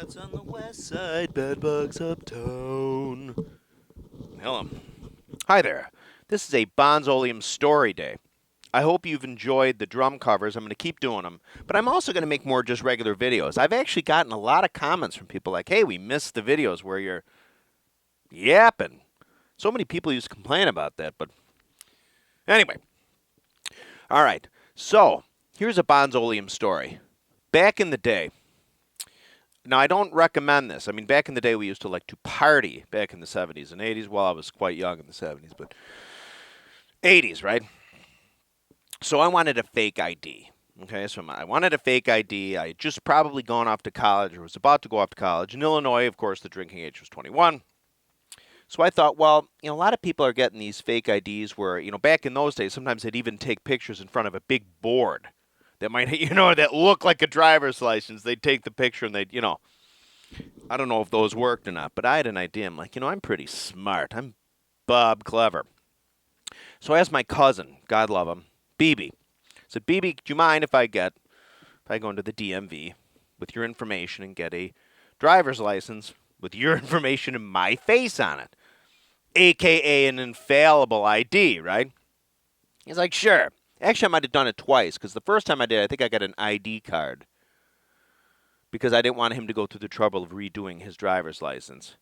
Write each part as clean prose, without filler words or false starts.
Rats on the west side, bed bugs uptown. Hello. Hi there. This is a Bonzoleum story day. I hope you've enjoyed the drum covers. I'm going to keep doing them, but I'm also going to make more just regular videos. I've actually gotten a lot of comments from people like, hey, we missed the videos where you're yapping. So many people used to complain about that, but anyway. All right. So, here's a Bonzoleum story. Back in the day, now, I don't recommend this. I mean, back in the day, we used to like to party back in the 70s and 80s. Well, I was quite young in the 70s, but 80s, right? So I wanted a fake ID. Okay, so I wanted a fake ID. I had just probably gone off to college or was about to go off to college. In Illinois, of course, the drinking age was 21. So I thought, well, a lot of people are getting these fake IDs where, back in those days, sometimes they'd even take pictures in front of a big board that might, that look like a driver's license. They'd take the picture and they'd, I don't know if those worked or not, but I had an idea. I'm like, I'm pretty smart. I'm Bob Clever. So I asked my cousin, God love him, BB. I said, BB, do you mind if I go into the DMV with your information and get a driver's license with your information and my face on it, a.k.a. an infallible ID, right? He's like, sure. Actually, I might have done it twice because the first time I did, I think I got an ID card because I didn't want him to go through the trouble of redoing his driver's license.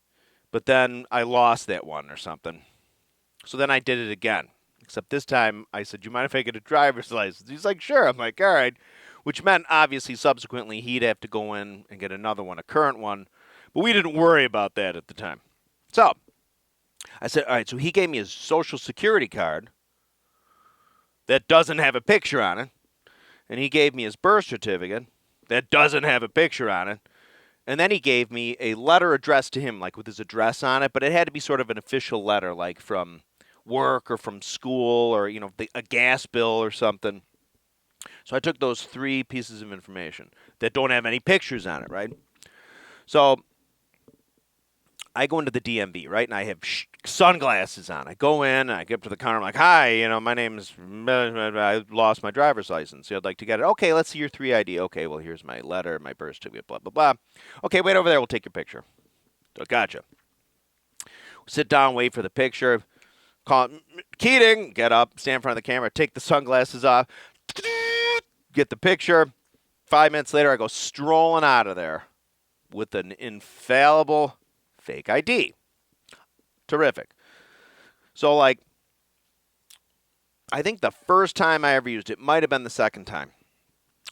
But then I lost that one or something. So then I did it again. Except this time I said, do you mind if I get a driver's license? He's like, sure. I'm like, all right. Which meant, obviously, subsequently, he'd have to go in and get another one, a current one. But we didn't worry about that at the time. So I said, all right, so he gave me his Social Security card that doesn't have a picture on it. And he gave me his birth certificate that doesn't have a picture on it. And then he gave me a letter addressed to him, like with his address on it, but it had to be sort of an official letter, like from work or from school or, a gas bill or something. So I took those three pieces of information that don't have any pictures on it, right? So I go into the DMV, right, and I have sunglasses on. I go in, and I get up to the counter. I'm like, hi, my name is, I lost my driver's license. I'd like to get it. Okay, let's see your 3 ID. Okay, well, here's my letter, my birth certificate, blah, blah, blah. Okay, wait over there. We'll take your picture. So, gotcha. Sit down, wait for the picture. Call Keating, get up, stand in front of the camera, take the sunglasses off, get the picture. 5 minutes later, I go strolling out of there with an infallible fake ID. Terrific. So, I think the first time I ever used it might have been the second time.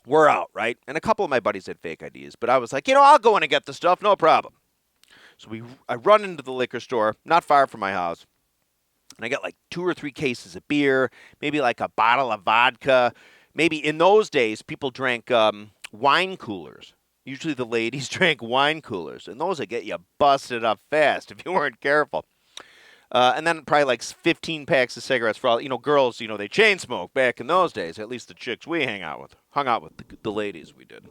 We're out, right? And a couple of my buddies had fake IDs, but I was like, I'll go in and get the stuff, no problem. So I run into the liquor store, not far from my house, and I got like 2 or 3 cases of beer, maybe like a bottle of vodka. Maybe in those days, people drank wine coolers. Usually the ladies drank wine coolers, and those would get you busted up fast if you weren't careful. And then probably like 15 packs of cigarettes for all, girls, they chain smoke back in those days, at least the chicks we hung out with the ladies we did.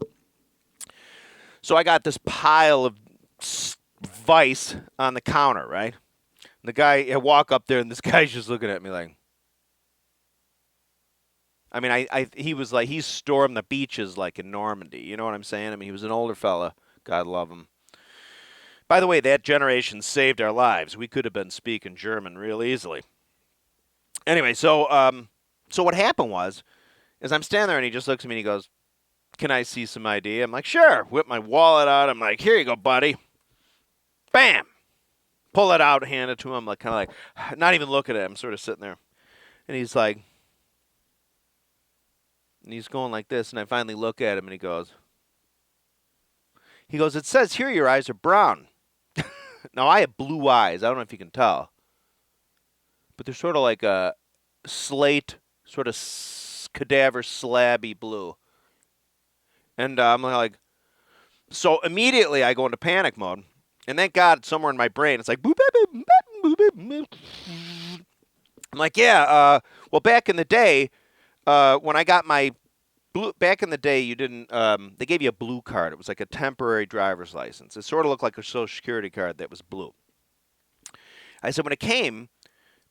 So I got this pile of Vice on the counter, right? And the guy, I walk up there, and this guy's just looking at me like, I mean, he was like, he stormed the beaches like in Normandy. You know what I'm saying? I mean, he was an older fella. God love him. By the way, that generation saved our lives. We could have been speaking German real easily. Anyway, so what happened is I'm standing there, and he just looks at me, and he goes, can I see some ID? I'm like, sure. Whip my wallet out. I'm like, here you go, buddy. Bam. Pull it out, hand it to him, like kind of like, not even looking at it. I'm sort of sitting there. And he's like, and he's going like this, and I finally look at him, and he goes, it says here your eyes are brown. Now, I have blue eyes. I don't know if you can tell. But they're sort of like a slate, sort of cadaver slabby blue. And I'm like, so immediately I go into panic mode. And thank God, somewhere in my brain, it's like, boop, boop, boop, boop, boop, boop. I'm like, yeah, well, back in the day, when I got my blue, back in the day, you didn't, they gave you a blue card. It was like a temporary driver's license. It sort of looked like a Social Security card that was blue. I said, when it came,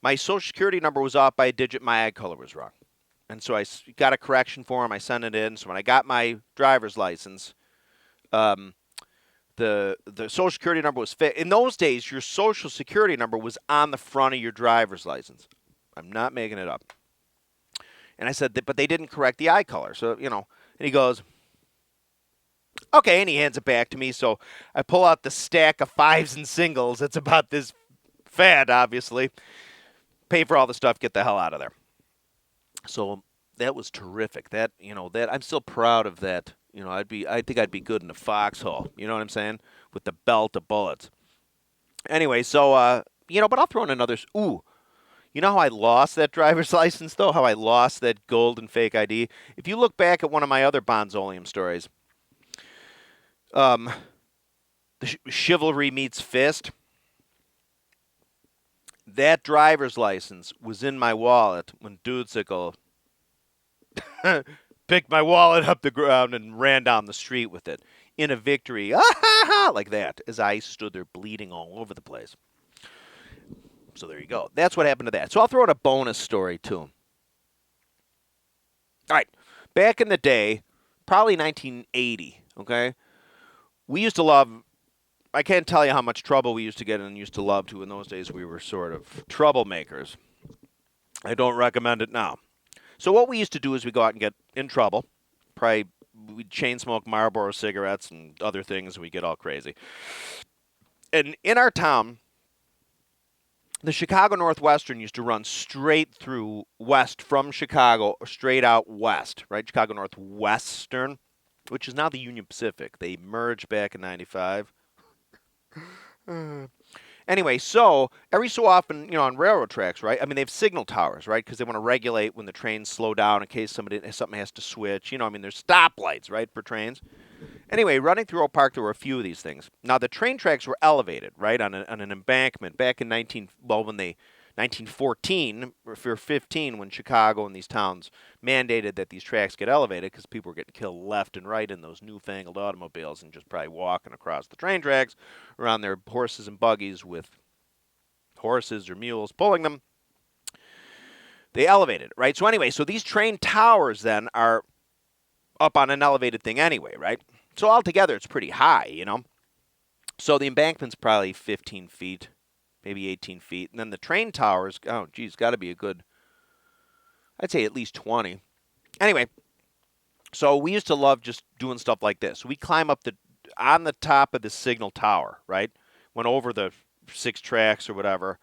my Social Security number was off by a digit. My eye color was wrong. And so I got a correction form. I sent it in. So when I got my driver's license, the social security number was fit. In those days, your social security number was on the front of your driver's license. I'm not making it up. And I said, but they didn't correct the eye color. So, and he goes, okay, and he hands it back to me. So I pull out the stack of fives and singles. It's about this fat, obviously. Pay for all the stuff, get the hell out of there. So that was terrific. That I'm still proud of that. I think I'd be good in a foxhole. You know what I'm saying? With the belt of bullets. Anyway, so but I'll throw in another. Ooh, you know how I lost that driver's license though? How I lost that golden fake ID? If you look back at one of my other Bonzoleum stories, the chivalry meets fist. That driver's license was in my wallet when Dudesicle picked my wallet up the ground and ran down the street with it in a victory, like that, as I stood there bleeding all over the place. So there you go. That's what happened to that. So I'll throw in a bonus story too. All right. Back in the day, probably 1980, okay, we used to love, I can't tell you how much trouble we used to get and used to love to. In those days, we were sort of troublemakers. I don't recommend it now. So what we used to do is we go out and get in trouble. Probably we'd chain smoke Marlboro cigarettes and other things, and we get all crazy. And in our town, the Chicago Northwestern used to run straight through west from Chicago, straight out west, right? Chicago Northwestern, which is now the Union Pacific. They merged back in 95. Anyway, so every so often, on railroad tracks, right? I mean, they have signal towers, right? Because they want to regulate when the trains slow down in case something has to switch. There's stoplights, right, for trains. Anyway, running through Oak Park, there were a few of these things. Now, the train tracks were elevated, right, on an embankment back in 1914 or 15, when Chicago and these towns mandated that these tracks get elevated because people were getting killed left and right in those newfangled automobiles and just probably walking across the train tracks around their horses and buggies with horses or mules pulling them. They elevated it, right? So anyway, these train towers then are up on an elevated thing anyway, right? So altogether, it's pretty high, So the embankment's probably 15 feet, maybe 18 feet. And then the train towers, got to be a good, I'd say at least 20. Anyway, so we used to love just doing stuff like this. We climb up on the top of the signal tower, right? Went over the 6 tracks or whatever.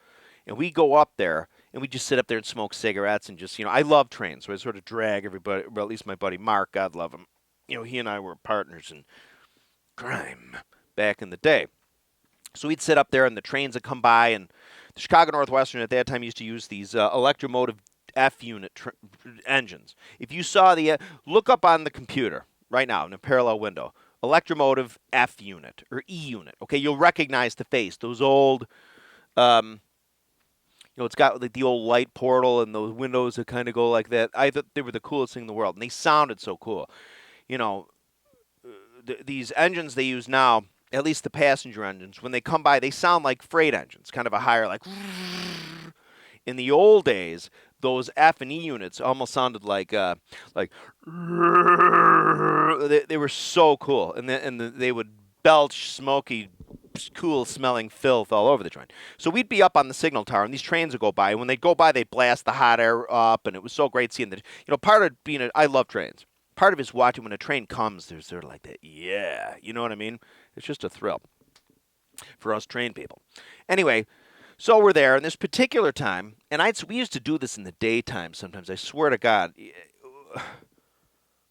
And we go up there, and we just sit up there and smoke cigarettes and just, I love trains. So I sort of drag everybody, well, at least my buddy Mark, God love him. He and I were partners in crime back in the day. So we'd sit up there, and the trains would come by, and the Chicago Northwestern at that time used to use these electromotive F-unit engines. If you saw look up on the computer right now in a parallel window, electromotive F-unit or E-unit. Okay, you'll recognize the face. Those old, it's got like the old light portal and those windows that kind of go like that. I thought they were the coolest thing in the world, and they sounded so cool. These engines they use now, at least the passenger engines, when they come by, they sound like freight engines, kind of a higher, like. In the old days, those F and E units almost sounded like they were so cool, and they would belch smoky, cool-smelling filth all over the joint. So we'd be up on the signal tower, and these trains would go by, and when they'd go by, they'd blast the hot air up, and it was so great seeing that. Part of being I love trains. Part of it is watching when a train comes, there's sort of like that, yeah, you know what I mean? It's just a thrill for us train people. Anyway, so we're there, and this particular time, and we used to do this in the daytime sometimes, I swear to God,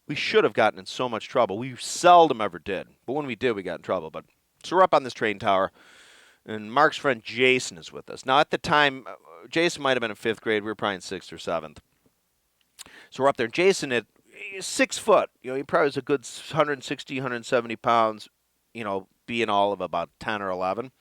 we should have gotten in so much trouble. We seldom ever did, but when we did, we got in trouble. So we're up on this train tower, and Mark's friend Jason is with us. Now, at the time, Jason might have been in 5th grade. We were probably in 6th or 7th. So we're up there. Jason, at 6 foot, he probably was a good 160, 170 pounds, being all of about 10 or 11.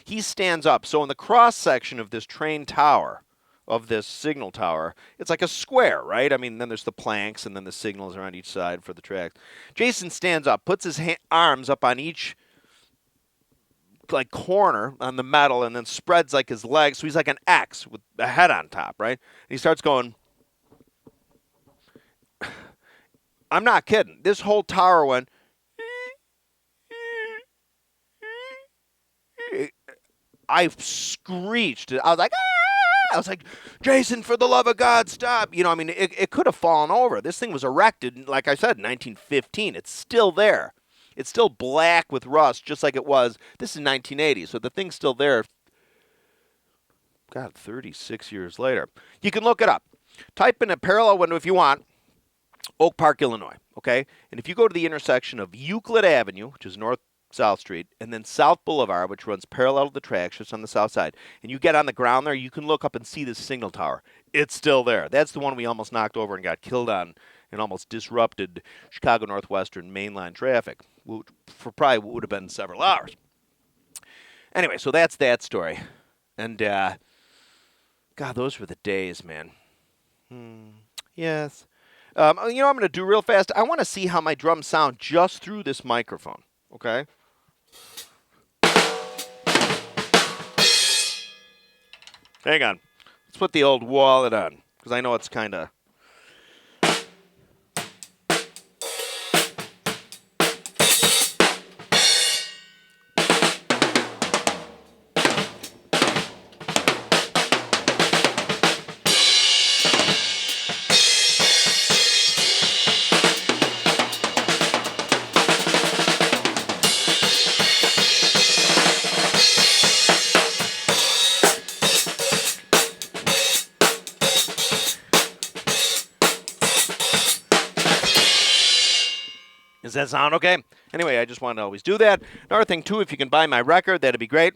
He stands up. So in the cross section of this train tower, of this signal tower, it's like a square, right? I mean, then there's the planks, and then the signals are on each side for the tracks. Jason stands up, puts his arms up on each corner on the metal, and then spreads like his legs. So he's like an X with a head on top, right? And he starts going. I'm not kidding. This whole tower went. I screeched. I was like, ah! I was like, Jason, for the love of God, stop. You know, I mean, it could have fallen over. This thing was erected, like I said, in 1915. It's still there. It's still black with rust, just like it was. This is 1980, so the thing's still there. God, 36 years later. You can look it up. Type in a parallel window if you want. Oak Park, Illinois, okay? And if you go to the intersection of Euclid Avenue, which is North-South Street, and then South Boulevard, which runs parallel to the tracks just on the south side, and you get on the ground there, you can look up and see this signal tower. It's still there. That's the one we almost knocked over and got killed on and almost disrupted Chicago Northwestern mainline traffic for probably what would have been several hours. Anyway, so that's that story. And, God, those were the days, man. Yes. You know what I'm going to do real fast? I want to see how my drums sound just through this microphone, okay? Hang on. Let's put the old wallet on, because I know it's kind of... Does that sound okay? Anyway, I just want to always do that. Another thing, too, if you can buy my record, that'd be great.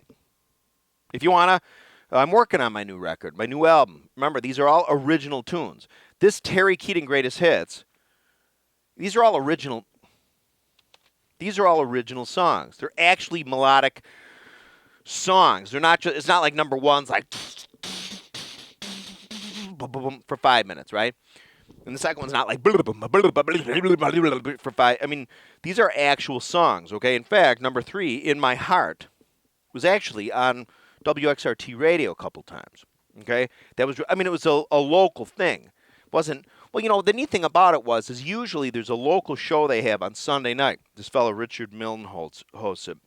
If you want to, I'm working on my new record, my new album. Remember, these are all original tunes. This Terry Keating Greatest Hits, these are all original. These are all original songs. They're actually melodic songs. They're not just, it's not like number one's like for 5 minutes, right? And the second one's not like for 5. I mean, these are actual songs, okay? In fact, number 3, In My Heart, was actually on WXRT radio a couple times, okay? That was, I mean, it was a local thing. It wasn't, well, you know, the neat thing about it is usually there's a local show they have on Sunday night. This fellow Richard Milne hosts it.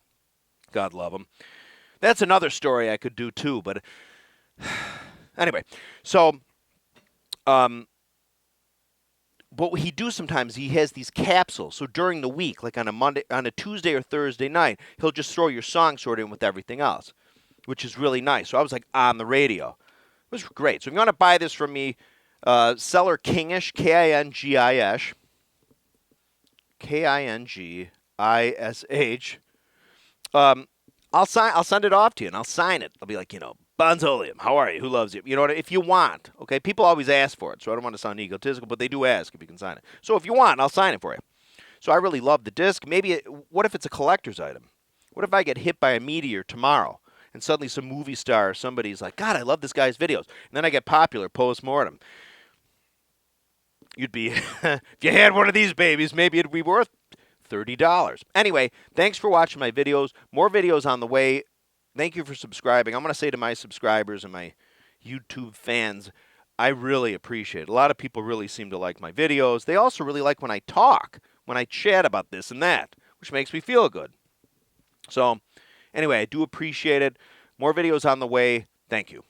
God love him. That's another story I could do too, but anyway. So, what he do sometimes, he has these capsules. So during the week, like on a Tuesday or Thursday night, he'll just throw your song sort of in with everything else, which is really nice. So I was like on the radio. It was great. So if you want to buy this from me, Seller Kingish, Kingish, Kingish. I'll send it off to you, and I'll sign it. I'll be like, you know, Bonzoleum, how are you? Who loves you? You know what? If you want, okay? People always ask for it, so I don't want to sound egotistical, but they do ask if you can sign it. So if you want, I'll sign it for you. So I really love the disc. Maybe, what if it's a collector's item? What if I get hit by a meteor tomorrow, and suddenly some movie star or somebody's like, God, I love this guy's videos. And then I get popular post-mortem. You'd be, if you had one of these babies, maybe it'd be worth $30. Anyway, thanks for watching my videos. More videos on the way. Thank you for subscribing. I'm going to say to my subscribers and my YouTube fans, I really appreciate it. A lot of people really seem to like my videos. They also really like when I talk, when I chat about this and that, which makes me feel good. So, anyway, I do appreciate it. More videos on the way. Thank you.